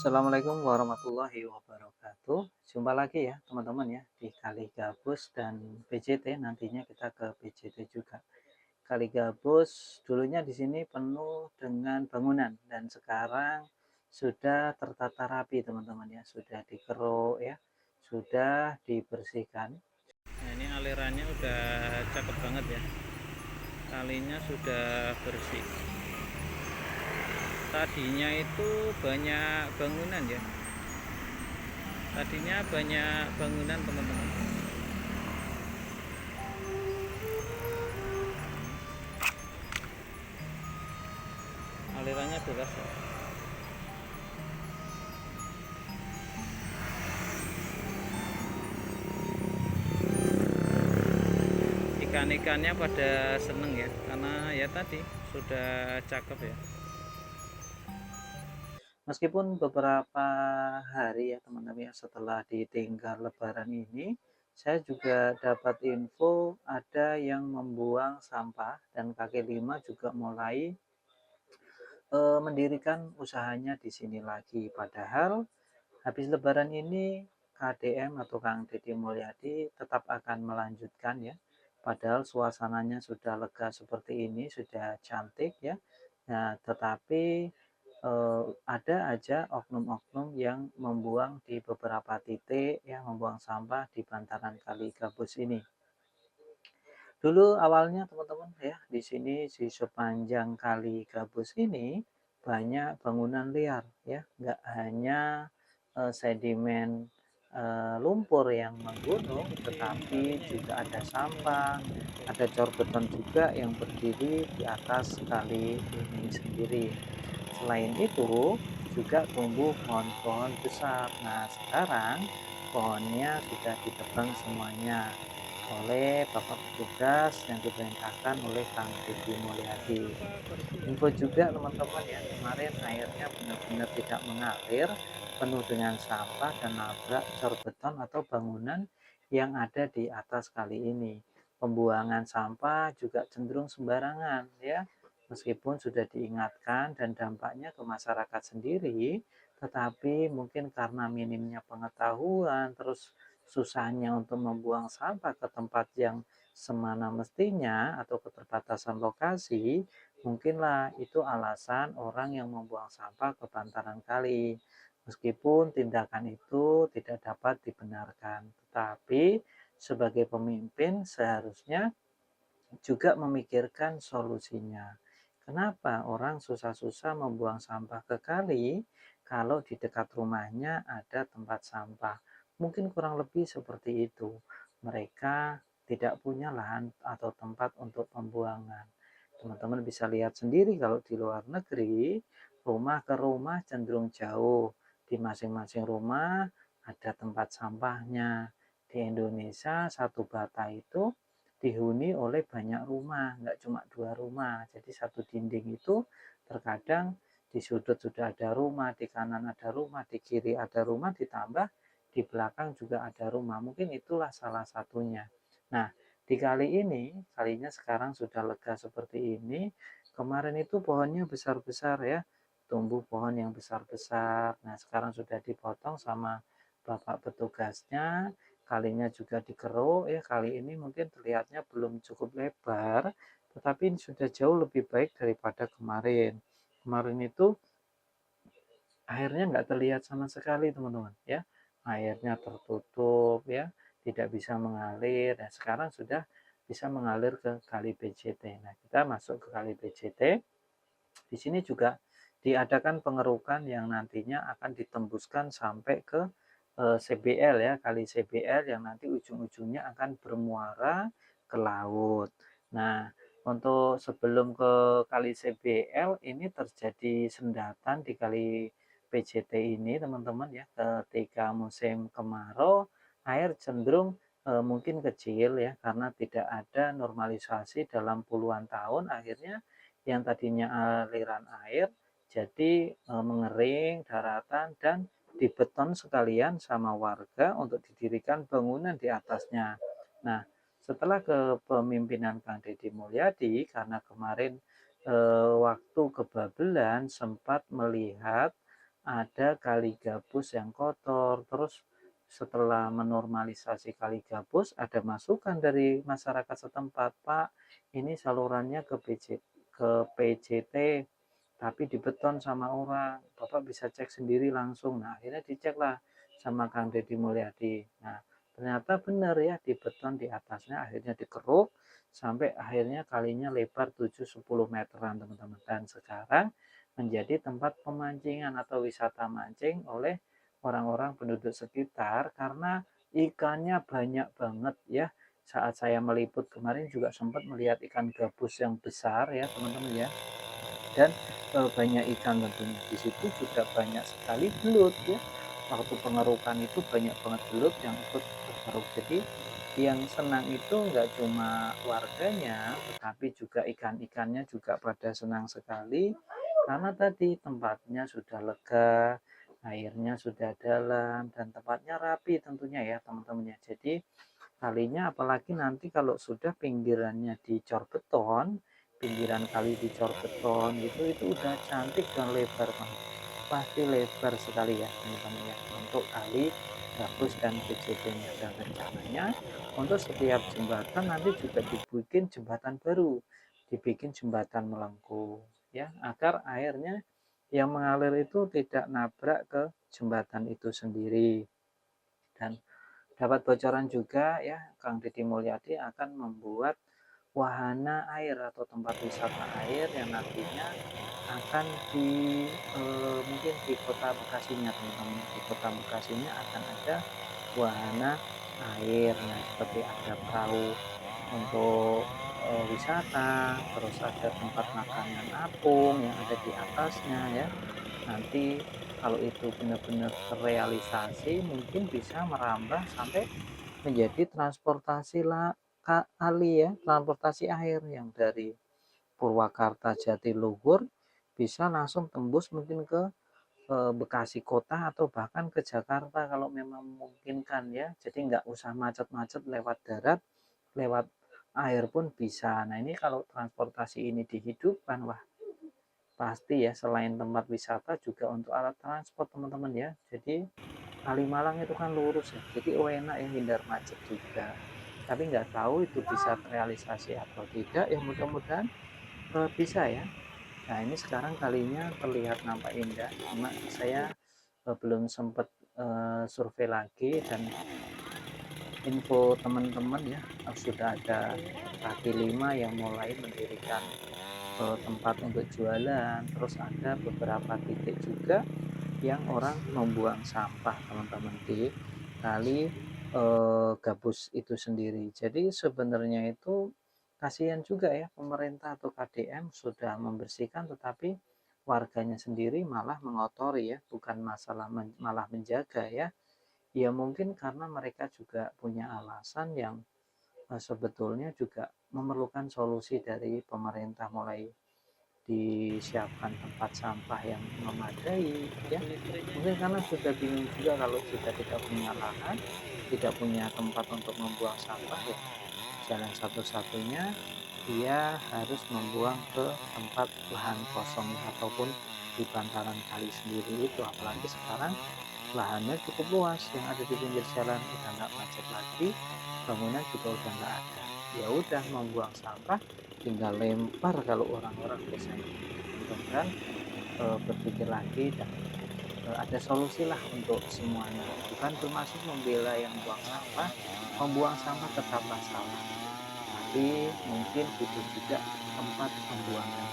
Assalamualaikum warahmatullahi wabarakatuh. Jumpa lagi ya teman-teman ya di Kali Gabus dan PJT. Nantinya kita ke PJT juga. Kali Gabus dulunya di sini penuh dengan bangunan dan sekarang sudah tertata rapi teman-teman ya, sudah dikeruk ya, sudah dibersihkan. Nah, ini alirannya udah cakep banget ya. Kalinya sudah bersih. Tadinya itu banyak bangunan ya. Tadinya banyak bangunan teman-teman. Alirannya deras ya. Ikan-ikannya pada seneng ya, karena ya tadi sudah cakep ya. Meskipun beberapa hari ya teman-teman ya setelah ditinggal lebaran ini, saya juga dapat info ada yang membuang sampah dan kaki lima juga mulai mendirikan usahanya di sini lagi. Padahal habis lebaran ini KDM atau Kang Deddy Mulyadi tetap akan melanjutkan ya. Padahal suasananya sudah lega seperti ini, sudah cantik ya. Nah, tetapi ada aja oknum-oknum yang membuang di beberapa titik yang membuang sampah di bantaran Kali Gabus ini. Dulu awalnya teman-teman ya, di sini di sepanjang Kali Gabus ini banyak bangunan liar ya, nggak hanya sedimen lumpur yang menggunung, tetapi juga ada sampah, ada cor beton juga yang berdiri di atas kali ini sendiri. Selain itu juga tumbuh pohon-pohon besar. Nah, sekarang pohonnya sudah ditebang semuanya oleh Bapak petugas yang diperintahkan oleh Kang Deddy Mulyadi. Info juga teman-teman ya, kemarin airnya benar-benar tidak mengalir, penuh dengan sampah dan nabrak cor beton atau bangunan yang ada di atas kali ini. Pembuangan sampah juga cenderung sembarangan ya, meskipun sudah diingatkan dan dampaknya ke masyarakat sendiri, tetapi mungkin karena minimnya pengetahuan, terus susahnya untuk membuang sampah ke tempat yang semana mestinya atau keterbatasan lokasi, mungkinlah itu alasan orang yang membuang sampah ke bantaran kali. Meskipun tindakan itu tidak dapat dibenarkan, tetapi sebagai pemimpin seharusnya juga memikirkan solusinya. Kenapa orang susah-susah membuang sampah ke kali kalau di dekat rumahnya ada tempat sampah? Mungkin kurang lebih seperti itu. Mereka tidak punya lahan atau tempat untuk pembuangan. Teman-teman bisa lihat sendiri kalau di luar negeri, rumah ke rumah cenderung jauh. Di masing-masing rumah ada tempat sampahnya. Di Indonesia, satu bata itu dihuni oleh banyak rumah, nggak cuma dua rumah. Jadi satu dinding itu terkadang di sudut sudah ada rumah, di kanan ada rumah, di kiri ada rumah, ditambah di belakang juga ada rumah. Mungkin itulah salah satunya. Nah, di kali ini, kalinya sekarang sudah lega seperti ini. Kemarin itu pohonnya besar-besar ya, tumbuh pohon yang besar-besar. Nah, sekarang sudah dipotong sama bapak petugasnya, kalinya juga dikeruk ya. Kali ini mungkin terlihatnya belum cukup lebar, tetapi ini sudah jauh lebih baik daripada kemarin. Kemarin itu airnya nggak terlihat sama sekali teman-teman ya, airnya tertutup ya, tidak bisa mengalir. Dan sekarang sudah bisa mengalir ke kali BJT. Nah, kita masuk ke kali BJT. Di sini juga diadakan pengerukan yang nantinya akan ditembuskan sampai ke CBL ya, kali CBL yang nanti ujung-ujungnya akan bermuara ke laut. Nah, untuk sebelum ke kali CBL ini terjadi sendatan di kali PJT ini teman-teman ya, ketika musim kemarau air cenderung mungkin kecil ya, karena tidak ada normalisasi dalam puluhan tahun, akhirnya yang tadinya aliran air jadi mengering daratan dan dibeton sekalian sama warga untuk didirikan bangunan di atasnya. Nah, setelah kepemimpinan Kang Deddy Mulyadi, karena kemarin waktu kebablasan sempat melihat ada kali gabus yang kotor. Terus setelah menormalisasi kali gabus, ada masukan dari masyarakat setempat, Pak, ini salurannya ke PJT tapi dibeton sama orang, Bapak bisa cek sendiri langsung. Nah, akhirnya diceklah sama Kang Deddy Mulyadi. Nah, ternyata benar ya, dibeton di atasnya, akhirnya dikeruk sampai akhirnya kalinya lebar 7-10 meteran, teman-teman. Dan sekarang menjadi tempat pemancingan atau wisata mancing oleh orang-orang penduduk sekitar karena ikannya banyak banget ya. Saat saya meliput kemarin juga sempat melihat ikan gabus yang besar ya, teman-teman ya. Dan banyak ikan tentunya. Di situ juga banyak sekali belut ya. Waktu pengerukan itu banyak banget belut yang ikut berkeruk. Jadi yang senang itu nggak cuma warganya, tetapi juga ikan-ikannya juga pada senang sekali karena tadi tempatnya sudah lega, airnya sudah dalam, dan tempatnya rapi tentunya ya teman-teman ya. Jadi kalinya apalagi nanti kalau sudah pinggirannya dicor beton, pinggiran kali dicor beton gitu, itu udah cantik dan lebar banget. Pasti lebar sekali ya teman-teman ya untuk kali gabus dan PJT-nya. Dan rencananya untuk setiap jembatan nanti juga dibikin jembatan baru, dibikin jembatan melengkung ya, agar airnya yang mengalir itu tidak nabrak ke jembatan itu sendiri. Dan dapat bocoran juga ya, Kang Deddy Mulyadi akan membuat wahana air atau tempat wisata air yang nantinya akan mungkin di kota Bekasinya, teman-teman. Di kota Bekasinya akan ada wahana air, nah seperti ada perahu untuk wisata, terus ada tempat makanan apung yang ada di atasnya ya. Nanti kalau itu benar-benar terrealisasi mungkin bisa merambah sampai menjadi transportasi kali ya, transportasi air yang dari Purwakarta Jatiluhur bisa langsung tembus mungkin ke Bekasi kota atau bahkan ke Jakarta kalau memang memungkinkan ya. Jadi nggak usah macet-macet lewat darat, lewat air pun bisa. Nah ini kalau transportasi ini dihidupkan, wah pasti ya selain tempat wisata juga untuk alat transport teman-teman ya. Jadi Kalimalang itu kan lurus ya, jadi enak ya, hindar macet juga. Tapi nggak tahu itu bisa terrealisasi atau tidak, ya mudah-mudahan bisa ya. Nah ini sekarang kalinya terlihat nampak indah, cuma saya belum sempat survei lagi dan info teman-teman ya, sudah ada kaki lima yang mulai mendirikan tempat untuk jualan, terus ada beberapa titik juga yang orang membuang sampah teman-teman di kali gabus itu sendiri. Jadi sebenarnya itu kasihan juga ya, pemerintah atau KDM sudah membersihkan tetapi warganya sendiri malah mengotori ya, bukan masalah malah menjaga ya. Ya mungkin karena mereka juga punya alasan yang sebetulnya juga memerlukan solusi dari pemerintah, mulai disiapkan tempat sampah yang memadai ya, mungkin karena sudah bingung juga kalau sudah tidak punya lahan, tidak punya tempat untuk membuang sampah ya, jalan satu-satunya dia harus membuang ke tempat lahan kosong ataupun di bantaran kali sendiri itu. Apalagi sekarang lahannya cukup luas yang ada di pinggir jalan, udah nggak macet lagi, bangunan juga udah nggak ada, ya udah membuang sampah tinggal lempar kalau orang-orang biasanya. Mudah-mudahan berpikir lagi dan ada solusi lah untuk semuanya, bukan bermaksud membela yang buang sampah. Membuang sampah tetaplah salah, tapi mungkin butuh juga tempat pembuangan